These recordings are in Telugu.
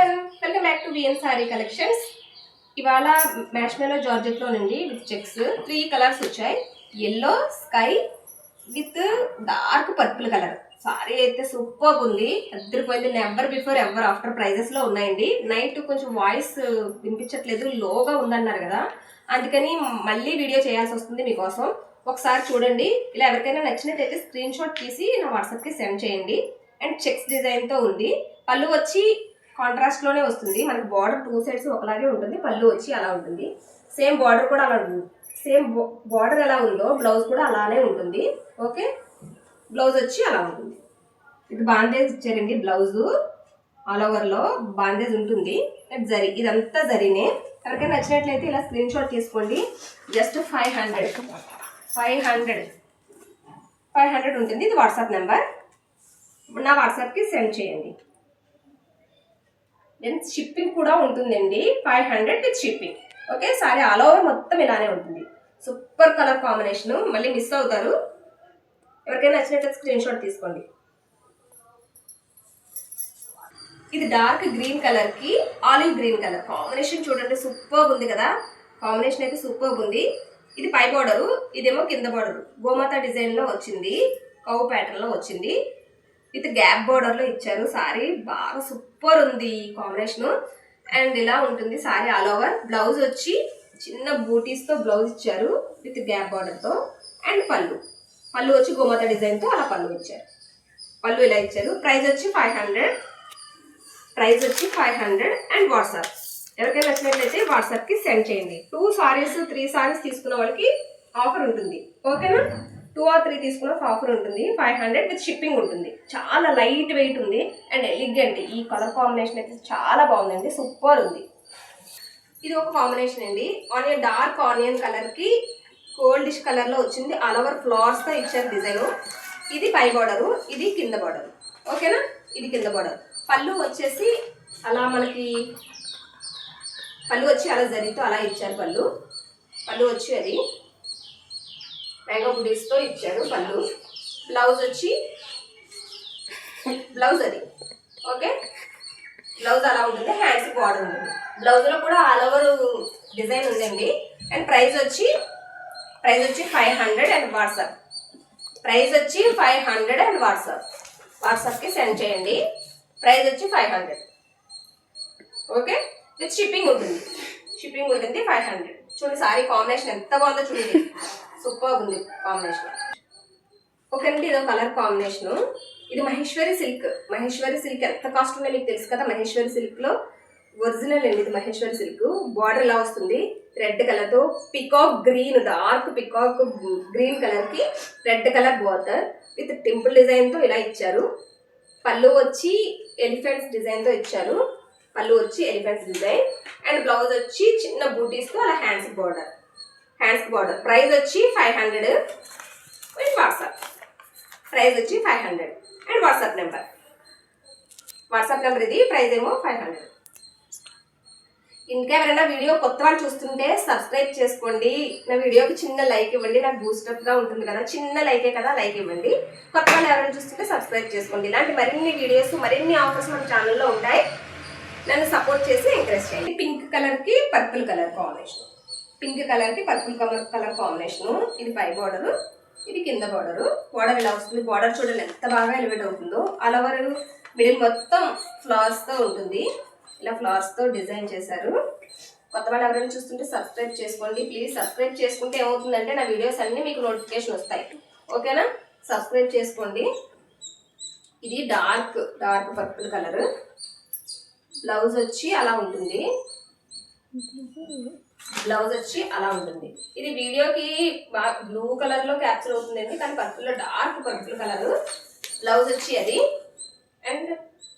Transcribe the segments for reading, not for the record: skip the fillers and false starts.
everyone, welcome back to VN Saree Collections. ఇవాళ మ్యాష్మెలో జార్జెట్ లో నుండి విత్ చెక్స్ 3 కలర్స్ వచ్చాయి. yellow, sky with dark purple colour. Sari అయితే సూపర్ ఉంది, అద్దరిపోయింది. Never before ever after prices లో ఉన్నాయండి. నైట్ కొంచెం వాయిస్ వినిపించట్లేదు, లోగా ఉందన్నారు కదా, అందుకని మళ్ళీ వీడియో చేయాల్సి వస్తుంది మీకోసం. ఒకసారి చూడండి. ఇలా ఎవరికైనా నచ్చినట్టయితే స్క్రీన్ షాట్ తీసి నా వాట్సాప్కి సెండ్ చేయండి. అండ్ చెక్స్ డిజైన్తో ఉంది. పళ్ళు వచ్చి కాంట్రాస్ట్ లోనే వస్తుంది. మనకి బార్డర్ 2 సైడ్స్ ఒకలాగే ఉంటుంది. పళ్ళు వచ్చి అలా ఉంటుంది. సేమ్ బార్డర్ కూడా అలా ఉంటుంది. సేమ్ బార్డర్ ఎలా ఉందో బ్లౌజ్ కూడా అలానే ఉంటుంది. ఓకే, బ్లౌజ్ వచ్చి అలా ఉంటుంది. ఇది బాందేజ్ ఇచ్చారండి. బ్లౌజు ఆల్ ఓవర్లో బాందేజ్ ఉంటుంది. జరీ, ఇదంతా జరీనే. ఎవరికైనా నచ్చినట్లయితే ఇలా స్క్రీన్ షాట్ తీసుకోండి. జస్ట్ 500 ఉంటుంది. ఇది వాట్సాప్ నెంబర్. నా వాట్సాప్కి సెండ్ చేయండి. దెన్ షిప్పింగ్ కూడా ఉంటుందండి. 500 with shipping. Okay, sorry all over మొత్తం ఇలానే ఉంటుంది. Super colour combination. మళ్ళీ మిస్ అవుతారు. ఎవరికైనా నచ్చినట్టు స్క్రీన్ షాట్ తీసుకోండి. ఇది డార్క్ గ్రీన్ కలర్ కి ఆలివ్ గ్రీన్ కలర్ కాంబినేషన్ చూడండి, సూపర్ ఉంది కదా. కాంబినేషన్ అయితే సూపర్ ఉంది. ఇది పై బార్డరు, ఇదేమో కింద బార్డరు. గోమాత డిజైన్ లో వచ్చింది, కౌ ప్యాటర్న్ లో వచ్చింది. విత్ గ్యాప్ బార్డర్ లో ఇచ్చారు. సారీ బాగా సూపర్ ఉంది కాంబినేషన్. అండ్ ఇలా ఉంటుంది సారీ ఆల్ ఓవర్. బ్లౌజ్ వచ్చి చిన్న బూటీస్ తో బ్లౌజ్ ఇచ్చారు విత్ గ్యాప్ బార్డర్ తో. అండ్ పళ్ళు వచ్చి గోమాత డిజైన్ తో అలా పళ్ళు ఇచ్చారు. పళ్ళు ఇలా ఇచ్చారు. ప్రైస్ వచ్చి 500. అండ్ వాట్సాప్, ఎవరికైనా నచ్చినట్లయితే వాట్సాప్ కి సెండ్ చేయండి. 2 సారీస్ 3 సారీస్ తీసుకున్న వాళ్ళకి ఆఫర్ ఉంటుంది. ఓకేనా, 2 or 3 తీసుకున్న ఆఫర్ ఉంటుంది. 500 విత్ షిప్పింగ్ ఉంటుంది. చాలా లైట్ వెయిట్ ఉంది అండ్ ఎలిగెంట్. ఈ కలర్ కాంబినేషన్ అయితే చాలా బాగుందండి, సూపర్ ఉంది. ఇది ఒక కాంబినేషన్ అండి. ఆనియన్, డార్క్ ఆనియన్ కలర్ కి గోల్డిష్ కలర్ లో వచ్చింది. ఆల్ ఓవర్ ఫ్లవర్స్ తో ఇచ్చారు డిజైన్. ఇది పై బార్డరు, ఇది కింద బార్డర్. ఓకేనా, ఇది కింద బార్డర్. పళ్ళు వచ్చేసి అలా మనకి పళ్ళు వచ్చి అలా జరీతో అలా ఇచ్చారు. పళ్ళు వచ్చి అది మ్యాంగో బుడీస్తో ఇచ్చారు పళ్ళు. బ్లౌజ్ వచ్చి బ్లౌజ్ అది. ఓకే, బ్లౌజ్ అలా ఉంటుంది. హ్యాండ్స్ బార్డర్ ఉంటుంది. బ్లౌజ్లో కూడా ఆల్ ఓవర్ డిజైన్ ఉందండి. అండ్ ప్రైస్ వచ్చి 500. అండ్ వాట్సాప్ ప్రైస్ వచ్చి 500. అండ్ వాట్సాప్కి సెండ్ చేయండి. ప్రైస్ వచ్చి 500. ఓకే, విత్ షిప్పింగ్ ఉంటుంది. 500. చూడండి సారీ కాంబినేషన్ ఎంత బాగుందో చూడండి, సూపర్ ఉంది కాంబినేషన్. ఓకేనండి, ఇదో కలర్ కాంబినేషన్. ఇది మహేశ్వరి సిల్క్ ఎంత కాస్ట్ ఉందో మీకు తెలుసు కదా. మహేశ్వరి సిల్క్ లో ఒరిజినల్ అండి ఇది. మహేశ్వరి సిల్క్ బార్డర్ ఇలా వస్తుంది రెడ్ కలర్ తో. Peacock green, dark peacock green colour కి red colour border with temple design తో ఇలా ఇచ్చారు. పళ్ళు వచ్చి ఎలిఫెంట్స్ డిజైన్ తో ఇచ్చారు. అండ్ బ్లౌజ్ వచ్చి చిన్న బూటీస్ తో అలా హ్యాండ్స్ బార్డర్. ప్రైస్ వచ్చి 500. విత్ వాట్సాప్ ప్రైస్ వచ్చి 500. అండ్ వాట్సాప్ నెంబర్ ఇది. ప్రైస్ ఏమో 500. ఇంకా ఎవరైనా వీడియో కొత్త వాళ్ళు చూస్తుంటే సబ్స్క్రైబ్ చేసుకోండి. నా వీడియోకి చిన్న లైక్ ఇవ్వండి, నాకు బూస్టప్ గా ఉంటుంది కదా. చిన్న లైకే కదా, లైక్ ఇవ్వండి. కొత్త వాళ్ళు ఎవరైనా చూస్తుంటే సబ్స్క్రైబ్ చేసుకోండి. ఇలాంటి మరిన్ని వీడియోస్, మరిన్ని ఆఫర్స్ మన ఛానల్లో ఉంటాయి. నన్ను సపోర్ట్ చేసి ఎంకరేజ్ చేయండి. పింక్ కలర్ కి పర్పుల్ కలర్ కాంబినేషన్. ఇది పై బార్డర్, ఇది కింద బార్డర్. బార్డర్ ఇలా వస్తుంది. బార్డర్ చూడండి ఎంత బాగా ఎలివేట్ అవుతుందో. ఆల్ ఓవర్ మిడిల్ మొత్తం ఫ్లవర్స్ తో ఉంటుంది. ఇలా ఫ్లవర్స్ తో డిజైన్ చేశారు. కొత్త వాళ్ళు ఎవరైనా చూస్తుంటే సబ్స్క్రైబ్ చేసుకోండి ప్లీజ్. సబ్స్క్రైబ్ చేసుకుంటే ఏమవుతుందంటే నా వీడియోస్ అన్ని మీకు నోటిఫికేషన్ వస్తాయి. ఓకేనా, సబ్స్క్రైబ్ చేసుకోండి. ఇది డార్క్ పర్పుల్ కలర్. బ్లౌజ్ వచ్చి అలా ఉంటుంది. ఇది వీడియోకి బ్లూ కలర్ లో క్యాప్చర్ అవుతుందండి, కానీ పర్పుల్ లో డార్క్ పర్పుల్ కలర్. బ్లౌజ్ వచ్చి అది. అండ్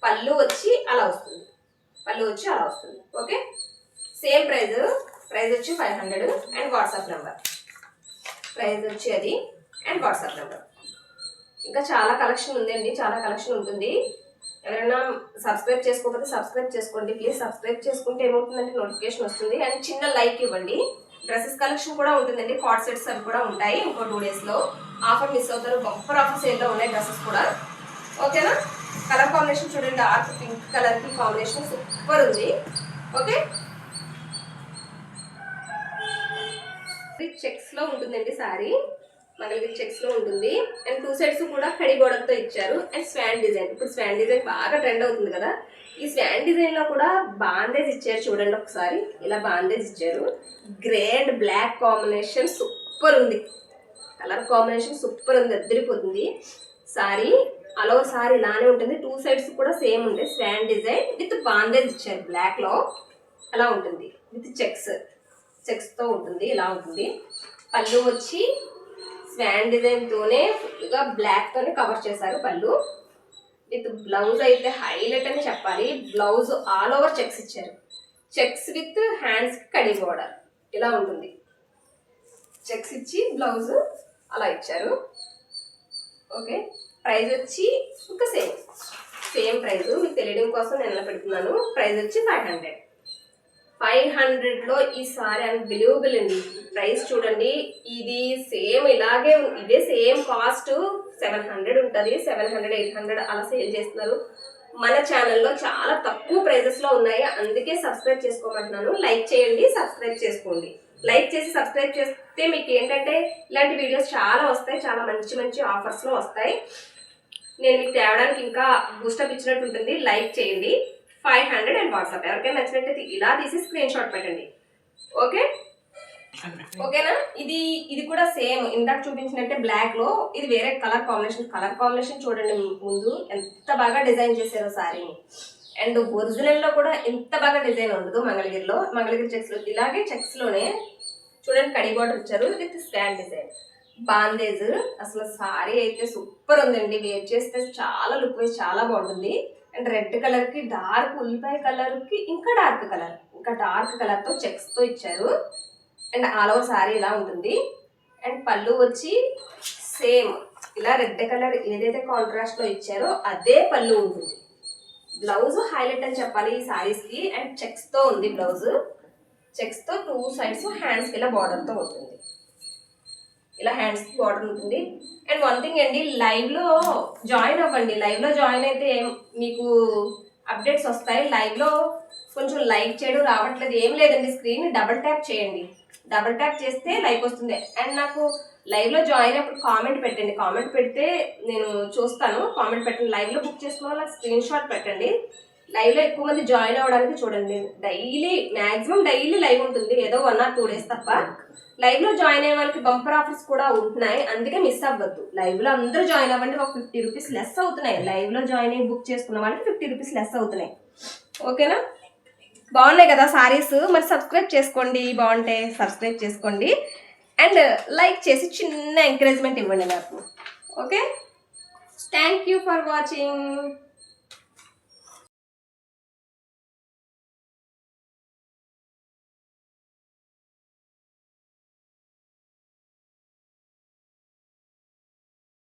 పళ్ళు వచ్చి అలా వస్తుంది. ఓకే, సేమ్ ప్రైస్ వచ్చి 500. అండ్ వాట్సాప్ నెంబర్ ప్రైస్ వచ్చి అది. And WhatsApp number. ఇంకా చాలా కలెక్షన్ ఉందండి, చాలా కలెక్షన్ ఉంటుంది. ఎవరైనా సబ్స్క్రైబ్ చేసుకోకపోతే సబ్స్క్రైబ్ చేసుకోండి ప్లీజ్. సబ్స్క్రైబ్ చేసుకుంటే ఏమవుతుందంటే నోటిఫికేషన్ వస్తుంది. అండ్ చిన్న లైక్ ఇవ్వండి. డ్రెస్సెస్ కలెక్షన్ కూడా ఉంటుందండి. కార్డ్ సెట్స్ అవి కూడా ఉంటాయి. ఇంకో 2 days లో. ఆఫర్ మిస్ అవుతారు. బంపర్ ఆఫర్ సేల్లో ఉన్నాయి డ్రెస్సెస్ కూడా. ఓకేనా. కలర్ కాంబినేషన్ చూడండి, డార్క్ పింక్ కలర్ కి కాంబినేషన్ సూపర్ ఉంది. ఓకే, చెక్స్ లో ఉంటుందండి సారీ, మంగళగిరి చెక్స్ లో ఉంటుంది. అండ్ 2 సైడ్స్ కూడా కడి బోర్డర్తో ఇచ్చారు. అండ్ స్వాన్ డిజైన్, ఇప్పుడు స్వాన్ డిజైన్ బాగా ట్రెండ్ అవుతుంది కదా, ఈ స్వాన్ డిజైన్ లో కూడా బాందేజ్ ఇచ్చారు చూడండి ఒకసారి. ఇలా బాందేజ్ ఇచ్చారు, grey and black combination super ఉంది. కలర్ కాంబినేషన్ సూపర్ ఉంది, అద్దరిపోతుంది. సారీ అలో సారీ ఇలానే ఉంటుంది, 2 సైడ్స్ కూడా సేమ్ ఉంది. స్వాన్ డిజైన్ విత్ బాందేజ్ ఇచ్చారు బ్లాక్ లో, అలా ఉంటుంది. విత్ చెక్స్ తో ఉంటుంది, ఇలా ఉంటుంది. పళ్ళు వచ్చి స్వాన్ డిజైన్ తోనే ఫుల్గా బ్లాక్ తోనే కవర్ చేశారు పళ్ళు. విత్ బ్లౌజ్ అయితే హైలైట్ అని చెప్పాలి. బ్లౌజ్ ఆల్ ఓవర్ చెక్స్ ఇచ్చారు, checks with hands kadhi border ఇలా ఉంటుంది. చెక్స్ ఇచ్చి బ్లౌజ్ అలా ఇచ్చారు. ఓకే, ప్రైస్ వచ్చి ఇంకా సేమ్ ప్రైస్ మీకు తెలియడం కోసం నేను ఎలా పెడుతున్నాను. ప్రైస్ వచ్చి 500లో ఈ సారీ అన్బిలీవబుల్ అండి. ప్రైస్ చూడండి, ఇది సేమ్ ఇలాగే ఇదే సేమ్ కాస్ట్ 700 ఉంటుంది. 700 800 అలా సేల్ చేస్తున్నారు. మన ఛానల్లో చాలా తక్కువ ప్రైజెస్లో ఉన్నాయి, అందుకే సబ్స్క్రైబ్ చేసుకోమంటున్నాను. లైక్ చేయండి, సబ్స్క్రైబ్ చేసుకోండి. లైక్ చేసి సబ్స్క్రైబ్ చేస్తే మీకు ఏంటంటే ఇలాంటి వీడియోస్ చాలా వస్తాయి, చాలా మంచి మంచి ఆఫర్స్లో వస్తాయి. నేను మీకు తేవడానికి ఇంకా బూస్టప్ ఇచ్చినట్టు ఉంటుంది. లైక్ చేయండి. 500 అండ్ వాట్సాప్. ఎవరికైనా నచ్చినట్టయితే ఇలా తీసి స్క్రీన్ షాట్ పెట్టండి. ఓకే, ఓకేనా. ఇది కూడా సేమ్ ఇందాక చూపించినట్టే బ్లాక్ లో, ఇది వేరే కలర్ కాంబినేషన్ చూడండి. ముందు ఎంత బాగా డిజైన్ చేశారో సారీని. అండ్ ఒరిజినల్ లో కూడా ఎంత బాగా డిజైన్ ఉండదు. మంగళగిరి చెక్స్ లో ఇలాగే చెక్స్ లోనే చూడండి కడి బార్డర్ ఇచ్చారు విత్ స్టాండ్ డిజైన్, బాందేజ్. అసలు సారీ అయితే సూపర్ ఉందండి, వేర్ చేస్తే చాలా లుక్ వైజ్ చాలా బాగుంటుంది. అండ్ రెడ్ కలర్ కి డార్క్ ఉల్లిపాయ కలర్ కి ఇంకా డార్క్ కలర్ తో చెక్స్ తో ఇచ్చారు. అండ్ ఆల్ ఓవర్ సారీ ఇలా ఉంటుంది. అండ్ పళ్ళు వచ్చి సేమ్ ఇలా రెడ్ కలర్ ఏదైతే కాంట్రాస్ట్ లో ఇచ్చారో అదే పళ్ళు ఉంటుంది. బ్లౌజ్ హైలైట్ అని చెప్పాలి ఈ సారీస్ కి. అండ్ చెక్స్ తో ఉంది బ్లౌజ్, చెక్స్ తో 2 సైడ్స్ హ్యాండ్స్ కి ఇలా బార్డర్ తో ఉంటుంది. ఇలా హ్యాండ్స్ కి బార్డర్ ఉంటుంది. అండ్ వన్ థింగ్ అండి, లైవ్ లో జాయిన్ అవ్వండి. లైవ్ లో జాయిన్ అయితే మీకు అప్డేట్స్ వస్తాయి. లైవ్ లో కొంచెం లైక్ చేయడం రావట్లేదు, ఏం లేదండి, స్క్రీన్ డబుల్ ట్యాప్ చేయండి. డబుల్ ట్యాప్ చేస్తే లైక్ వస్తుంది. అండ్ నాకు లైవ్ లో జాయిన్ అప్పుడు కామెంట్ పెట్టండి. కామెంట్ పెడితే నేను చూస్తాను. కామెంట్ పెట్టండి. లైవ్ లో బుక్ చేసుకున్న వాళ్ళకి స్క్రీన్ షాట్ పెట్టండి. లైవ్ లో ఎక్కువ మంది జాయిన్ అవ్వడానికి చూడండి. మాక్సిమం డైలీ లైవ్ ఉంటుంది, ఏదో 1 or 2 days తప్ప. లైవ్ లో జాయిన్ అయ్యే వాళ్ళకి బంపర్ ఆఫర్స్ కూడా ఉంటున్నాయి, అందుకే మిస్ అవ్వద్దు. లైవ్ లో అందరూ జాయిన్ అవ్వండి, ఒక 50 రూపీస్ లెస్ అవుతున్నాయి. లైవ్ లో జాయిన్ అయ్యి బుక్ చేసుకున్న వాళ్ళకి 50 రూపీస్ లెస్ అవుతున్నాయి. ఓకేనా, బాగున్నాయి కదా సారీస్. మరి సబ్స్క్రైబ్ చేసుకోండి, బాగుంటే సబ్స్క్రైబ్ చేసుకోండి. అండ్ లైక్ చేసి చిన్న ఎంకరేజ్మెంట్ ఇవ్వండి నాకు. Okay, thank you for watching.